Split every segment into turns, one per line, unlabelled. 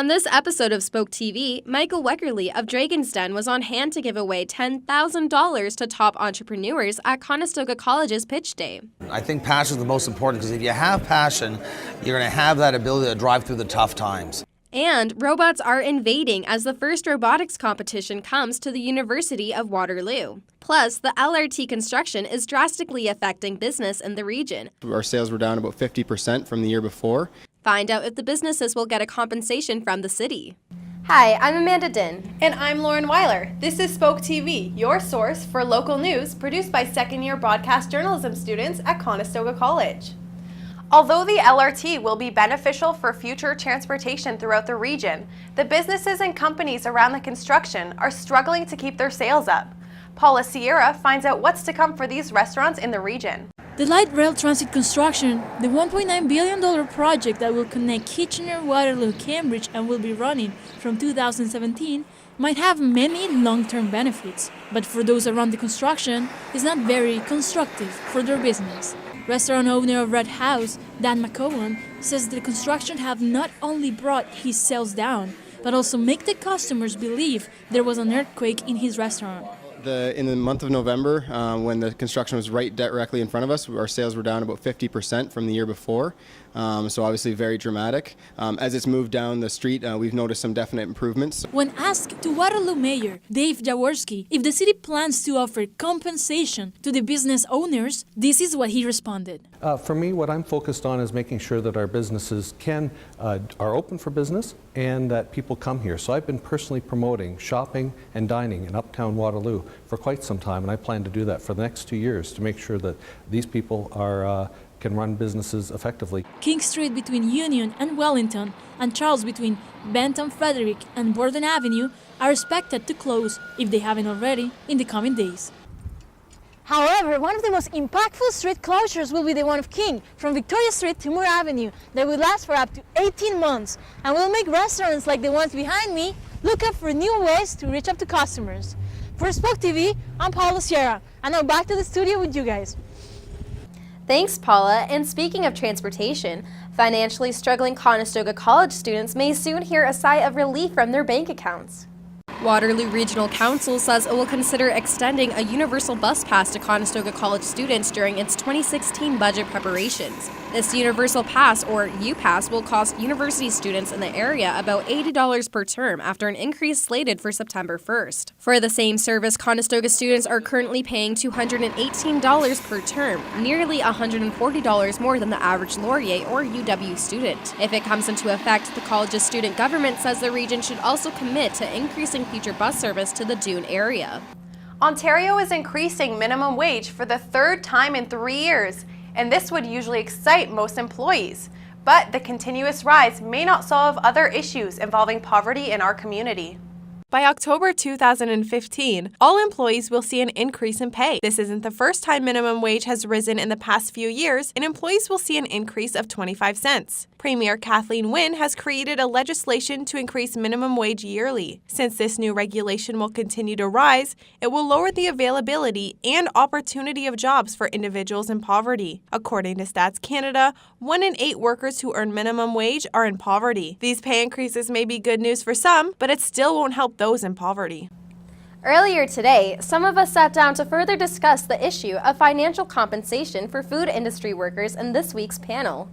On this episode of Spoke TV, Michael Wekerle of Dragon's Den was on hand to give away $10,000 to top entrepreneurs at Conestoga College's Pitch Day.
I think passion is the most important because if you have passion, you're going to have that ability to drive through the tough times.
And robots are invading as the first robotics competition comes to the University of Waterloo. Plus, the LRT Construction is drastically affecting business in the region.
Our sales were down about 50% from the year before.
Find out if the businesses will get a compensation from the city.
Hi, I'm Amanda Din.
And I'm Lauren Weiler. This is Spoke TV, your source for local news produced by second-year broadcast journalism students at Conestoga College. Although the LRT will be beneficial for future transportation throughout the region, the businesses and companies around the construction are struggling to keep their sales up. Paula Sierra finds out what's to come for these restaurants in the region.
The light rail transit construction, the $1.9 billion project that will connect Kitchener, Waterloo, Cambridge and will be running from 2017, might have many long-term benefits, but for those around the construction, it's not very constructive for their business. Restaurant owner of Red House, Dan McCowan, says the construction have not only brought his sales down, but also make the customers believe there was an earthquake in his restaurant.
In the month of November, when the construction was right directly in front of us, our sales were down about 50% from the year before. So obviously very dramatic. As it's moved down the street, we've noticed some definite improvements.
When asked to Waterloo Mayor Dave Jaworski if the city plans to offer compensation to the business owners, this is what he responded.
For me, what I'm focused on is making sure that our businesses are open for business and that people come here. So I've been personally promoting shopping and dining in Uptown Waterloo for quite some time, and I plan to do that for the next 2 years to make sure that these people can run businesses effectively.
King Street between Union and Wellington and Charles between Bentham, Frederick and Borden Avenue are expected to close, if they haven't already, in the coming days.
However, one of the most impactful street closures will be the one of King, from Victoria Street to Moore Avenue, that will last for up to 18 months and will make restaurants like the ones behind me look up for new ways to reach up to customers. For Spoke TV, I'm Paula Sierra, and now back to the studio with you guys.
Thanks, Paula. And speaking of transportation, financially struggling Conestoga College students may soon hear a sigh of relief from their bank accounts.
Waterloo Regional Council says it will consider extending a universal bus pass to Conestoga College students during its 2016 budget preparations. This universal pass, or UPass, will cost university students in the area about $80 per term after an increase slated for September 1st. For the same service, Conestoga students are currently paying $218 per term, nearly $140 more than the average Laurier or UW student. If it comes into effect, the college's student government says the region should also commit to increasing future bus service to the Dune area.
Ontario is increasing minimum wage for the third time in 3 years, and this would usually excite most employees. But the continuous rise may not solve other issues involving poverty in our community. By October 2015, all employees will see an increase in pay. This isn't the first time minimum wage has risen in the past few years, and employees will see an increase of 25 cents. Premier Kathleen Wynne has created a legislation to increase minimum wage yearly. Since this new regulation will continue to rise, it will lower the availability and opportunity of jobs for individuals in poverty. According to Stats Canada, 1 in 8 workers who earn minimum wage are in poverty. These pay increases may be good news for some, but it still won't help those in poverty.
Earlier today, some of us sat down to further discuss the issue of financial compensation for food industry workers in this week's panel.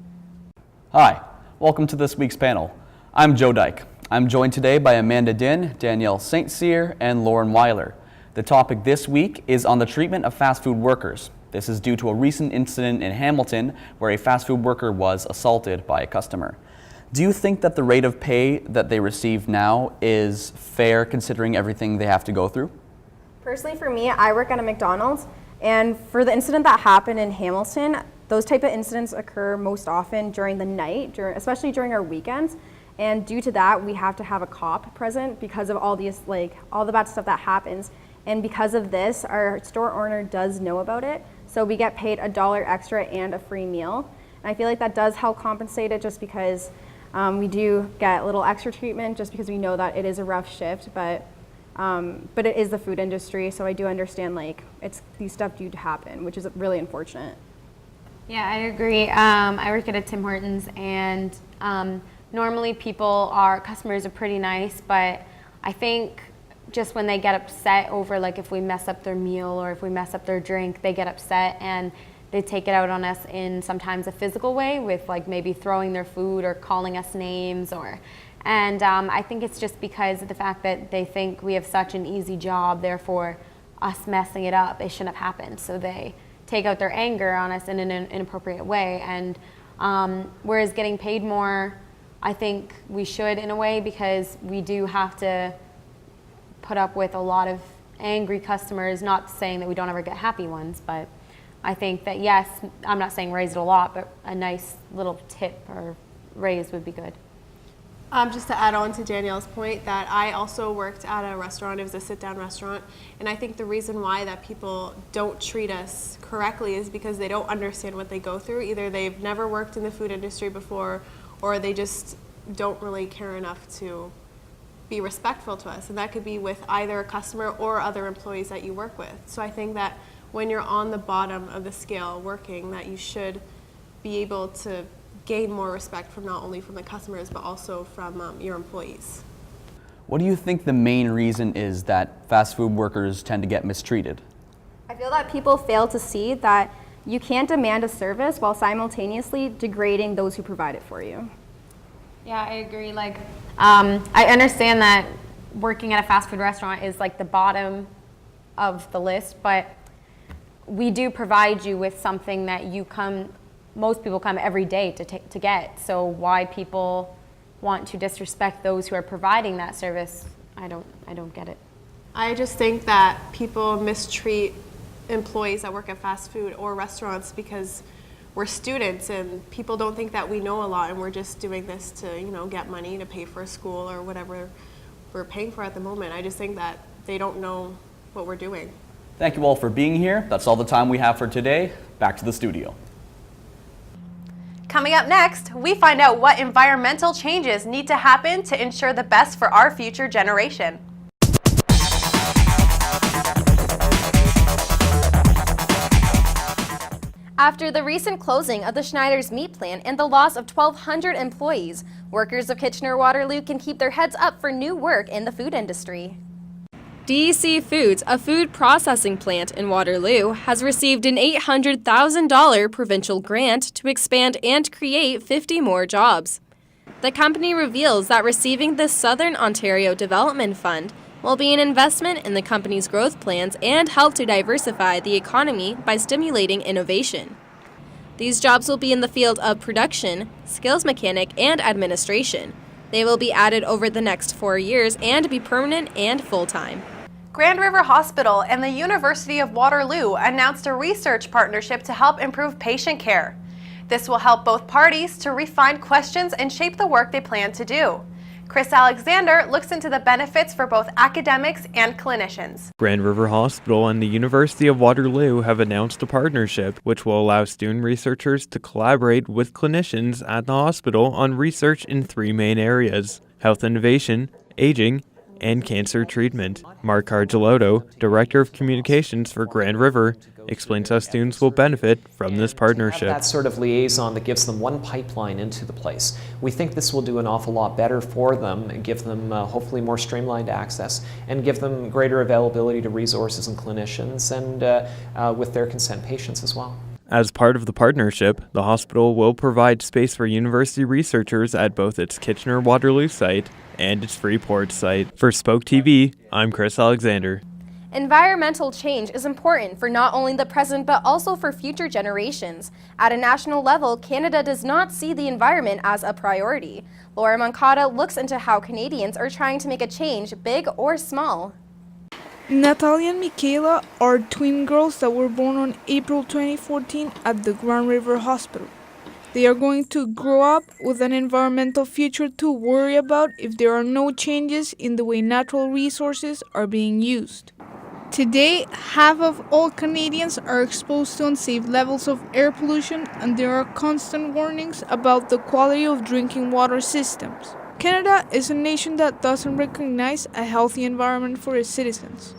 Hi, welcome to this week's panel. I'm Joe Dyke. I'm joined today by Amanda Din, Danielle St. Cyr, and Lauren Weiler. The topic this week is on the treatment of fast food workers. This is due to a recent incident in Hamilton where a fast food worker was assaulted by a customer. Do you think that the rate of pay that they receive now is fair considering everything they have to go through?
Personally, for me, I work at a McDonald's, and for the incident that happened in Hamilton, those type of incidents occur most often during the night, especially during our weekends. And due to that, we have to have a cop present because of all the bad stuff that happens. And because of this, our store owner does know about it. So we get paid $1 extra and a free meal. And I feel like that does help compensate it, just because we do get a little extra treatment just because we know that it is a rough shift, but it is the food industry, so I do understand these stuff do happen, which is really unfortunate.
Yeah, I agree. I work at a Tim Hortons, and normally customers are pretty nice, but I think just when they get upset over like if we mess up their meal or if we mess up their drink, they get upset and they take it out on us in sometimes a physical way with like maybe throwing their food or calling us names and I think it's just because of the fact that they think we have such an easy job, therefore us messing it up, it shouldn't have happened. So they take out their anger on us in an inappropriate way. And whereas getting paid more, I think we should in a way, because we do have to put up with a lot of angry customers, not saying that we don't ever get happy ones, but I think that yes, I'm not saying raise it a lot, but a nice little tip or raise would be good.
Just to add on to Danielle's point, that I also worked at a restaurant. It was a sit-down restaurant, and I think the reason why that people don't treat us correctly is because they don't understand what they go through. Either they've never worked in the food industry before, or they just don't really care enough to be respectful to us, and that could be with either a customer or other employees that you work with. So I think that when you're on the bottom of the scale working, that you should be able to gain more respect from not only from the customers but also from your employees.
What do you think the main reason is that fast food workers tend to get mistreated?
I feel that people fail to see that you can't demand a service while simultaneously degrading those who provide it for you.
Yeah, I agree. Like, I understand that working at a fast food restaurant is like the bottom of the list, but we do provide you with something that most people come every day to get. So why people want to disrespect those who are providing that service, I don't get it.
I just think that people mistreat employees that work at fast food or restaurants because we're students and people don't think that we know a lot and we're just doing this to, get money to pay for school or whatever we're paying for at the moment. I just think that they don't know what we're doing.
Thank you all for being here. That's all the time we have for today. Back to the studio.
Coming up next, we find out what environmental changes need to happen to ensure the best for our future generation.
After the recent closing of the Schneider's meat plant and the loss of 1,200 employees, workers of Kitchener-Waterloo can keep their heads up for new work in the food industry.
DEC Foods, a food processing plant in Waterloo, has received an $800,000 provincial grant to expand and create 50 more jobs. The company reveals that receiving the Southern Ontario Development Fund will be an investment in the company's growth plans and help to diversify the economy by stimulating innovation. These jobs will be in the field of production, skills mechanic, and administration. They will be added over the next 4 years and be permanent and full-time.
Grand River Hospital and the University of Waterloo announced a research partnership to help improve patient care. This will help both parties to refine questions and shape the work they plan to do. Chris Alexander looks into the benefits for both academics and clinicians.
Grand River Hospital and the University of Waterloo have announced a partnership which will allow student researchers to collaborate with clinicians at the hospital on research in 3 main areas: health innovation, aging, and cancer treatment. Mark Cargelotto, Director of Communications for Grand River, explains how students will benefit from this partnership.
That sort of liaison that gives them one pipeline into the place. We think this will do an awful lot better for them and give them hopefully more streamlined access and give them greater availability to resources and clinicians and with their consent patients as well.
As part of the partnership, the hospital will provide space for university researchers at both its Kitchener-Waterloo site and its Freeport site. For Spoke TV, I'm Chris Alexander.
Environmental change is important for not only the present but also for future generations. At a national level, Canada does not see the environment as a priority. Laura Moncada looks into how Canadians are trying to make a change, big or small.
Natalia and Michaela are twin girls that were born on April 2014 at the Grand River Hospital. They are going to grow up with an environmental future to worry about if there are no changes in the way natural resources are being used. Today, half of all Canadians are exposed to unsafe levels of air pollution, and there are constant warnings about the quality of drinking water systems. Canada is a nation that doesn't recognize a healthy environment for its citizens.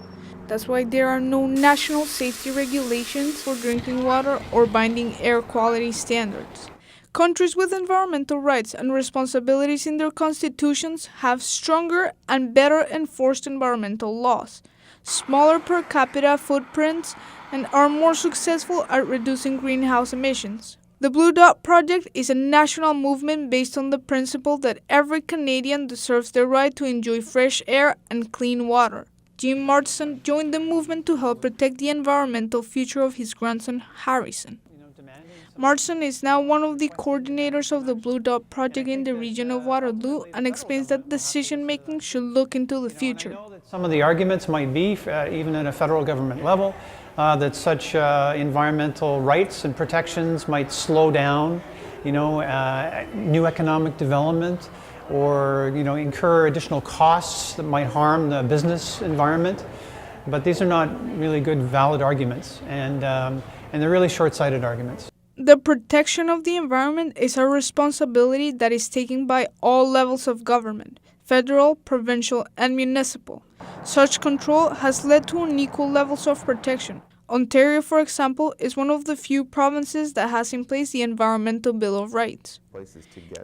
That's why there are no national safety regulations for drinking water or binding air quality standards. Countries with environmental rights and responsibilities in their constitutions have stronger and better enforced environmental laws, smaller per capita footprints, and are more successful at reducing greenhouse emissions. The Blue Dot Project is a national movement based on the principle that every Canadian deserves the right to enjoy fresh air and clean water. Jim Marston joined the movement to help protect the environmental future of his grandson, Harrison. Marston is now one of the coordinators of the Blue Dot Project in the region of Waterloo and explains that decision-making should look into the future.
Some of the arguments might be, even at a federal government level, that such environmental rights and protections might slow down, new economic development, or incur additional costs that might harm the business environment. But these are not really good, valid arguments, and they're really short-sighted arguments.
The protection of the environment is a responsibility that is taken by all levels of government, federal, provincial, and municipal. Such control has led to unequal levels of protection. Ontario, for example, is one of the few provinces that has in place the Environmental Bill of Rights.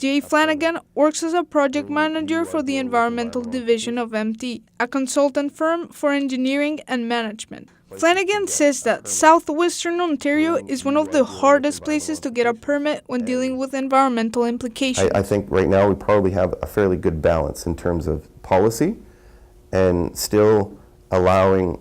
Jay Flanagan works as a project manager for the Environmental Division of MT, a consultant firm for engineering and management. Flanagan says that southwestern Ontario is one of the hardest places to get a permit when dealing with environmental implications.
I think right now we probably have a fairly good balance in terms of policy and still allowing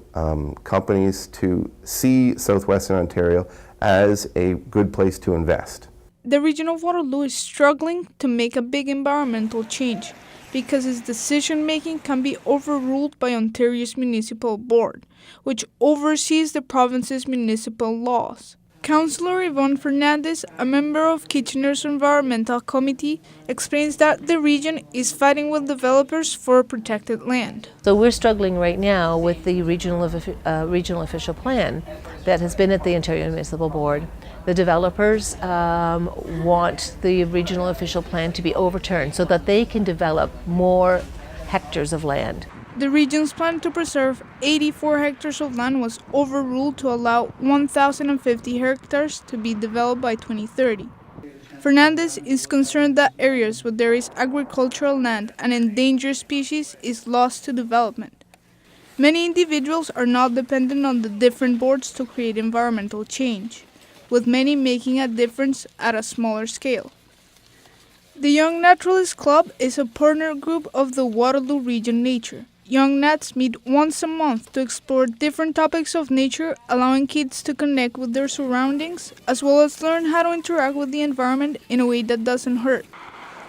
companies to see southwestern Ontario as a good place to invest.
The region of Waterloo is struggling to make a big environmental change because its decision-making can be overruled by Ontario's municipal board, which oversees the province's municipal laws. Councillor Yvonne Fernandez, a member of Kitchener's Environmental Committee, explains that the region is fighting with developers for protected land.
So we're struggling right now with the regional official plan that has been at the Ontario Municipal Board. The developers want the regional official plan to be overturned so that they can develop more hectares of land.
The region's plan to preserve 84 hectares of land was overruled to allow 1,050 hectares to be developed by 2030. Fernandez is concerned that areas where there is agricultural land and endangered species is lost to development. Many individuals are now dependent on the different boards to create environmental change, with many making a difference at a smaller scale. The Young Naturalist Club is a partner group of the Waterloo Region Nature. Young Nats meet once a month to explore different topics of nature, allowing kids to connect with their surroundings, as well as learn how to interact with the environment in a way that doesn't hurt.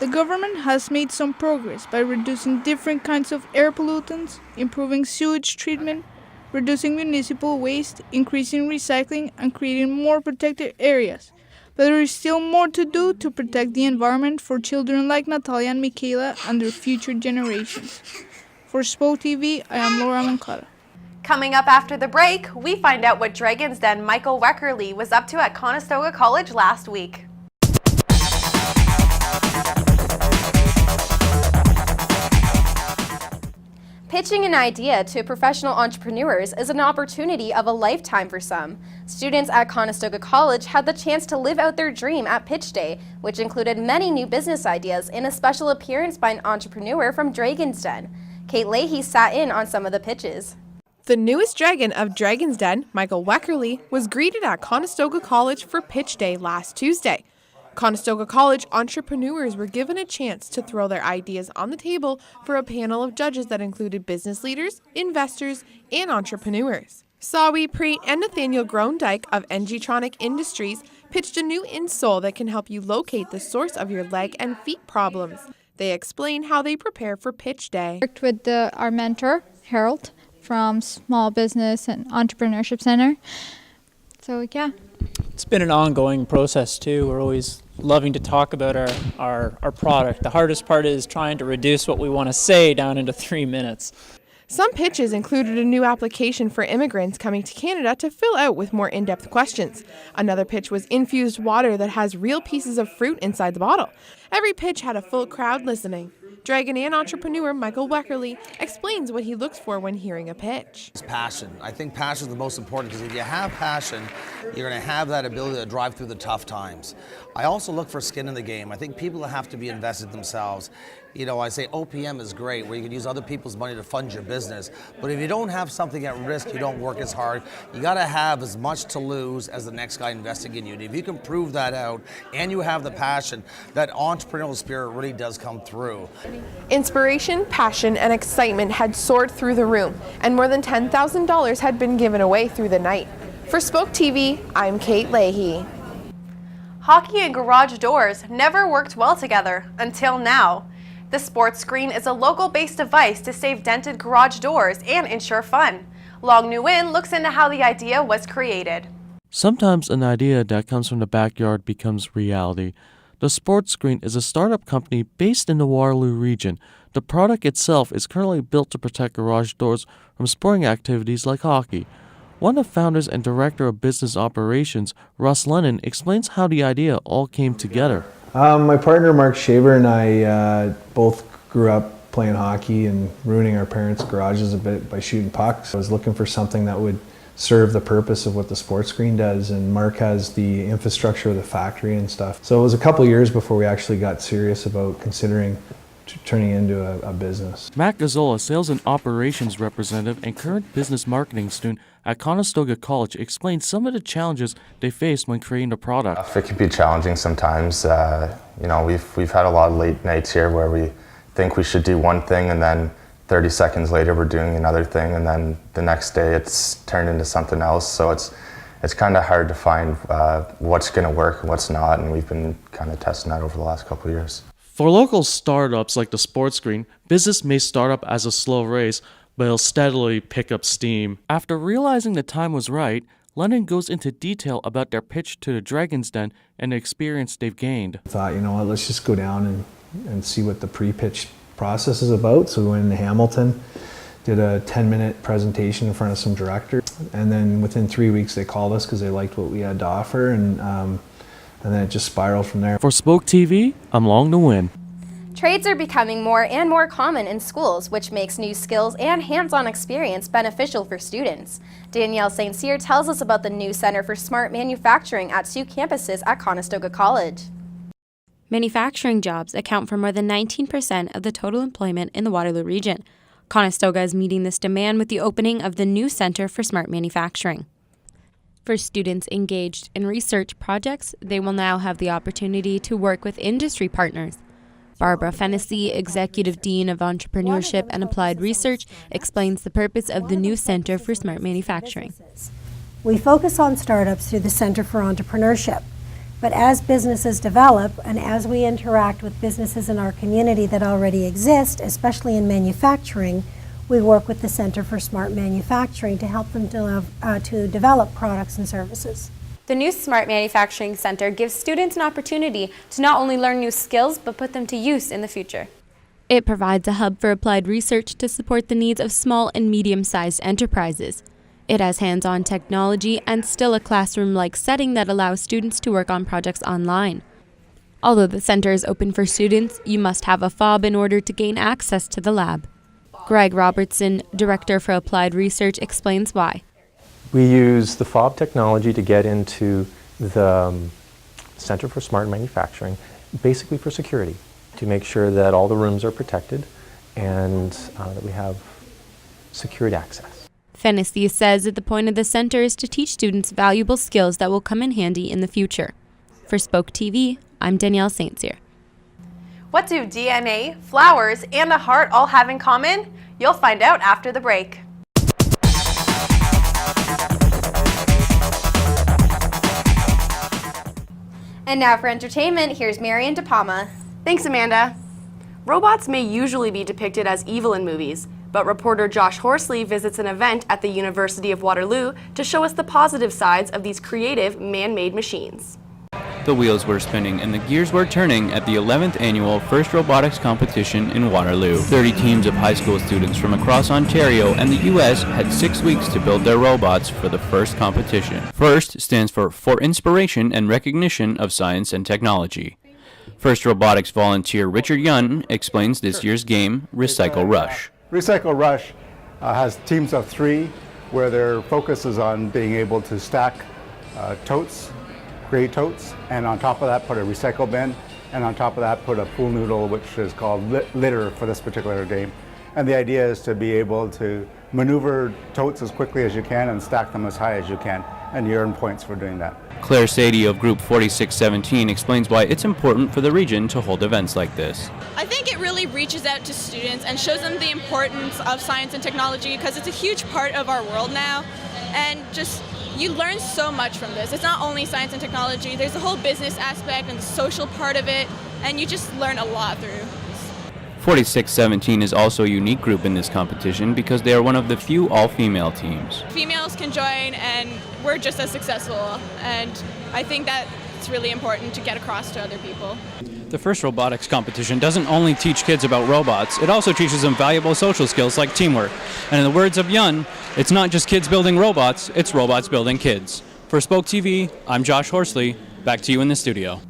The government has made some progress by reducing different kinds of air pollutants, improving sewage treatment, reducing municipal waste, increasing recycling, and creating more protected areas. But there is still more to do to protect the environment for children like Natalia and Michaela and their future generations. For SPO TV, I am Laura Moncada.
Coming up after the break, we find out what Dragon's Den Michael Wekerle was up to at Conestoga College last week.
Pitching an idea to professional entrepreneurs is an opportunity of a lifetime for some. Students at Conestoga College had the chance to live out their dream at Pitch Day, which included many new business ideas and a special appearance by an entrepreneur from Dragon's Den. Kate Leahy sat in on some of the pitches.
The newest dragon of Dragon's Den, Michael Wekerle, was greeted at Conestoga College for Pitch Day last Tuesday. Conestoga College entrepreneurs were given a chance to throw their ideas on the table for a panel of judges that included business leaders, investors, and entrepreneurs. Sawi Preet and Nathaniel Grondike of NGtronic Industries pitched a new insole that can help you locate the source of your leg and feet problems. They explain how they prepare for Pitch Day.
I worked with our mentor, Harold, from Small Business and Entrepreneurship Center. So, yeah.
It's been an ongoing process, too. We're always loving to talk about our product. The hardest part is trying to reduce what we want to say down into 3 minutes.
Some pitches included a new application for immigrants coming to Canada to fill out with more in-depth questions. Another pitch was infused water that has real pieces of fruit inside the bottle. Every pitch had a full crowd listening. Dragon and entrepreneur Michael Wekerle explains what he looks for when hearing a pitch.
It's passion. I think passion is the most important because if you have passion, you're going to have that ability to drive through the tough times. I also look for skin in the game. I think people have to be invested themselves. You know, I say OPM is great, where you can use other people's money to fund your business. But if you don't have something at risk, you don't work as hard. You got to have as much to lose as the next guy investing in you. And if you can prove that out and you have the passion, that entrepreneurial spirit really does come through.
Inspiration, passion, and excitement had soared through the room, and more than $10,000 had been given away through the night. For Spoke TV, I'm Kate Leahy.
Hockey and garage doors never worked well together until now. The sports screen is a local-based device to save dented garage doors and ensure fun. Long Nguyen looks into how the idea was created.
Sometimes an idea that comes from the backyard becomes reality. The Sports Screen is a startup company based in the Waterloo region. The product itself is currently built to protect garage doors from sporting activities like hockey. One of the founders and director of business operations, Russ Lennon, explains how the idea all came together.
My partner Mark Shaver and I both grew up playing hockey and ruining our parents' garages a bit by shooting pucks. I was looking for something that would serve the purpose of what the sports screen does, and Mark has the infrastructure of the factory and stuff. So it was a couple years before we actually got serious about considering turning it into a business.
Matt Gazzola, sales and operations representative and current business marketing student at Conestoga College, explains some of the challenges they faced when creating the product.
It can be challenging sometimes. You know, we've had a lot of late nights here where we think we should do one thing and then 30 seconds later we're doing another thing, and then the next day it's turned into something else. So it's kind of hard to find what's going to work and what's not, and we've been kind of testing that over the last couple of years.
For local startups like the Sports Screen, business may start up as a slow race, but it'll steadily pick up steam. After realizing the time was right, Lennon goes into detail about their pitch to the Dragon's Den and the experience they've gained.
I thought, you know what, let's just go down and see what the pre-pitch process is about. So we went into Hamilton, did a 10-minute presentation in front of some directors, and then within 3 weeks they called us because they liked what we had to offer, and then it just spiraled from there.
For Spoke TV, I'm Long Nguyen.
Trades are becoming more and more common in schools, which makes new skills and hands-on experience beneficial for students. Danielle St. Cyr tells us about the new Center for Smart Manufacturing at 2 campuses at Conestoga College.
Manufacturing jobs account for more than 19% of the total employment in the Waterloo region. Conestoga is meeting this demand with the opening of the new Center for Smart Manufacturing. For students engaged in research projects, they will now have the opportunity to work with industry partners. Barbara Fennessy, Executive Dean of Entrepreneurship and Applied Research, explains the purpose of the new Center for Smart Manufacturing.
We focus on startups through the Center for Entrepreneurship, but as businesses develop and as we interact with businesses in our community that already exist, especially in manufacturing, we work with the Center for Smart Manufacturing to help them to develop products and services.
The new Smart Manufacturing Center gives students an opportunity to not only learn new skills, but put them to use in the future. It provides a hub for applied research to support the needs of small and medium-sized enterprises. It has hands-on technology and still a classroom-like setting that allows students to work on projects online. Although the center is open for students, you must have a fob in order to gain access to the lab. Greg Robertson, Director for Applied Research, explains why.
We use the fob technology to get into the Center for Smart Manufacturing, basically for security, to make sure that all the rooms are protected and that we have secured access.
Fennessy says that the point of the center is to teach students valuable skills that will come in handy in the future. For Spoke TV, I'm Danielle St. Cyr.
What do DNA, flowers, and a heart all have in common? You'll find out after the break.
And now for entertainment, here's Marian De Palma.
Thanks, Amanda. Robots may usually be depicted as evil in movies, but reporter Josh Horsley visits an event at the University of Waterloo to show us the positive sides of these creative man-made machines.
The wheels were spinning and the gears were turning at the 11th annual First Robotics Competition in Waterloo. 30 teams of high school students from across Ontario and the U.S. had 6 weeks to build their robots for the first competition. FIRST stands for Inspiration and Recognition of Science and Technology. First robotics volunteer Richard Yun explains this year's game, Recycle Rush.
Recycle Rush has teams of 3 where their focus is on being able to stack totes, gray totes, and on top of that put a recycle bin, and on top of that put a pool noodle, which is called litter for this particular game. And the idea is to be able to maneuver totes as quickly as you can and stack them as high as you can, and you earn points for doing that.
Claire Sadie of Group 4617 explains why it's important for the region to hold events like this.
I think it really reaches out to students and shows them the importance of science and technology because it's a huge part of our world now, and just you learn so much from this. It's not only science and technology, there's the whole business aspect and the social part of it, and you just learn a lot through.
4617 is also a unique group in this competition because they are one of the few all-female teams.
Females can join and we're just as successful, and I think that it's really important to get across to other people.
The first robotics competition doesn't only teach kids about robots, it also teaches them valuable social skills like teamwork. And in the words of Yun, it's not just kids building robots, it's robots building kids. For Spoke TV, I'm Josh Horsley. Back to you in the studio.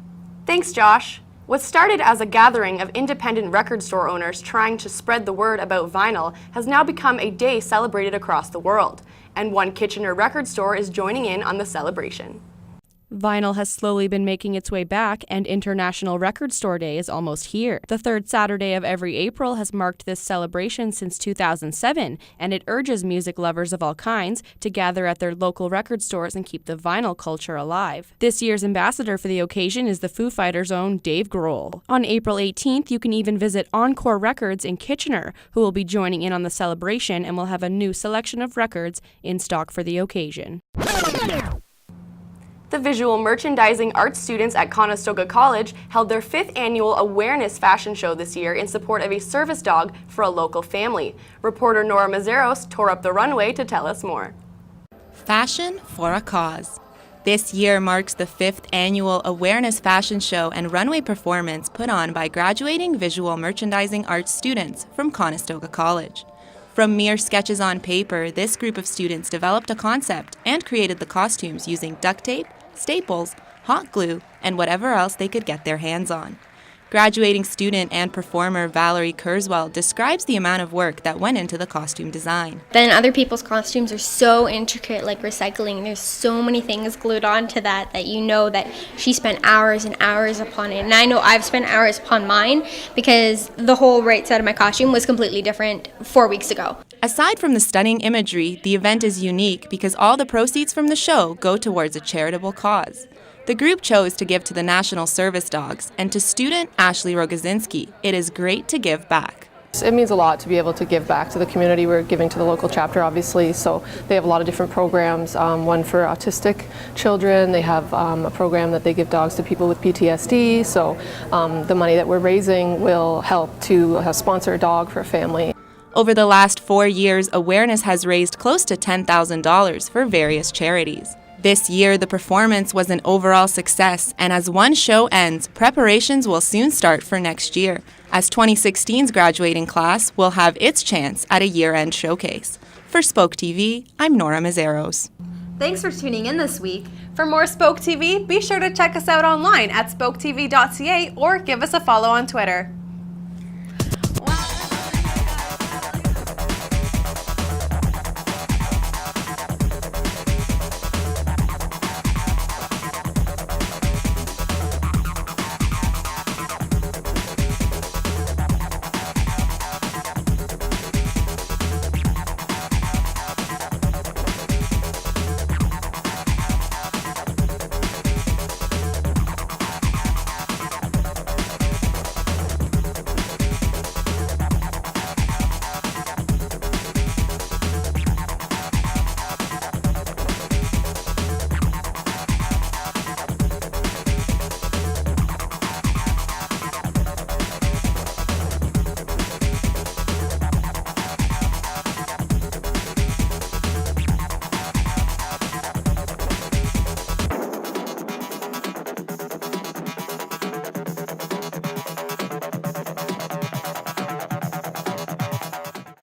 Thanks, Josh. What started as a gathering of independent record store owners trying to spread the word about vinyl has now become a day celebrated across the world, and one Kitchener record store is joining in on the celebration. Vinyl has slowly been making its way back, and International Record Store Day is almost here. The third Saturday of every April has marked this celebration since 2007, and it urges music lovers of all kinds to gather at their local record stores and keep the vinyl culture alive. This year's ambassador for the occasion is the Foo Fighters' own Dave Grohl. On April 18th, you can even visit Encore Records in Kitchener, who will be joining in on the celebration and will have a new selection of records in stock for the occasion. The visual merchandising arts students at Conestoga College held their 5th annual aWEARness fashion show this year in support of a service dog for a local family. Reporter Nora Mazzaros tore up the runway to tell us more.
Fashion for a cause. This year marks the 5th annual aWEARness fashion show and runway performance put on by graduating visual merchandising arts students from Conestoga College. From mere sketches on paper, this group of students developed a concept and created the costumes using duct tape, staples, hot glue, and whatever else they could get their hands on. Graduating student and performer Valerie Kurzweil describes the amount of work that went into the costume design.
Then other people's costumes are so intricate, like recycling. There's so many things glued onto that you know that she spent hours and hours upon it. And I know I've spent hours upon mine because the whole right side of my costume was completely different 4 weeks ago.
Aside from the stunning imagery, the event is unique because all the proceeds from the show go towards a charitable cause. The group chose to give to the National Service Dogs, and to student Ashley Rogozinski, it is great to give back.
It means a lot to be able to give back to the community. We're giving to the local chapter, obviously, so they have a lot of different programs, one for autistic children. They have a program that they give dogs to people with PTSD, so the money that we're raising will help to sponsor a dog for a family.
Over the last 4 years, aWEARness has raised close to $10,000 for various charities. This year, the performance was an overall success, and as one show ends, preparations will soon start for next year, as 2016's graduating class will have its chance at a year-end showcase. For Spoke TV, I'm Nora Mazzaros.
Thanks for tuning in this week.
For more Spoke TV, be sure to check us out online at spoketv.ca or give us a follow on Twitter.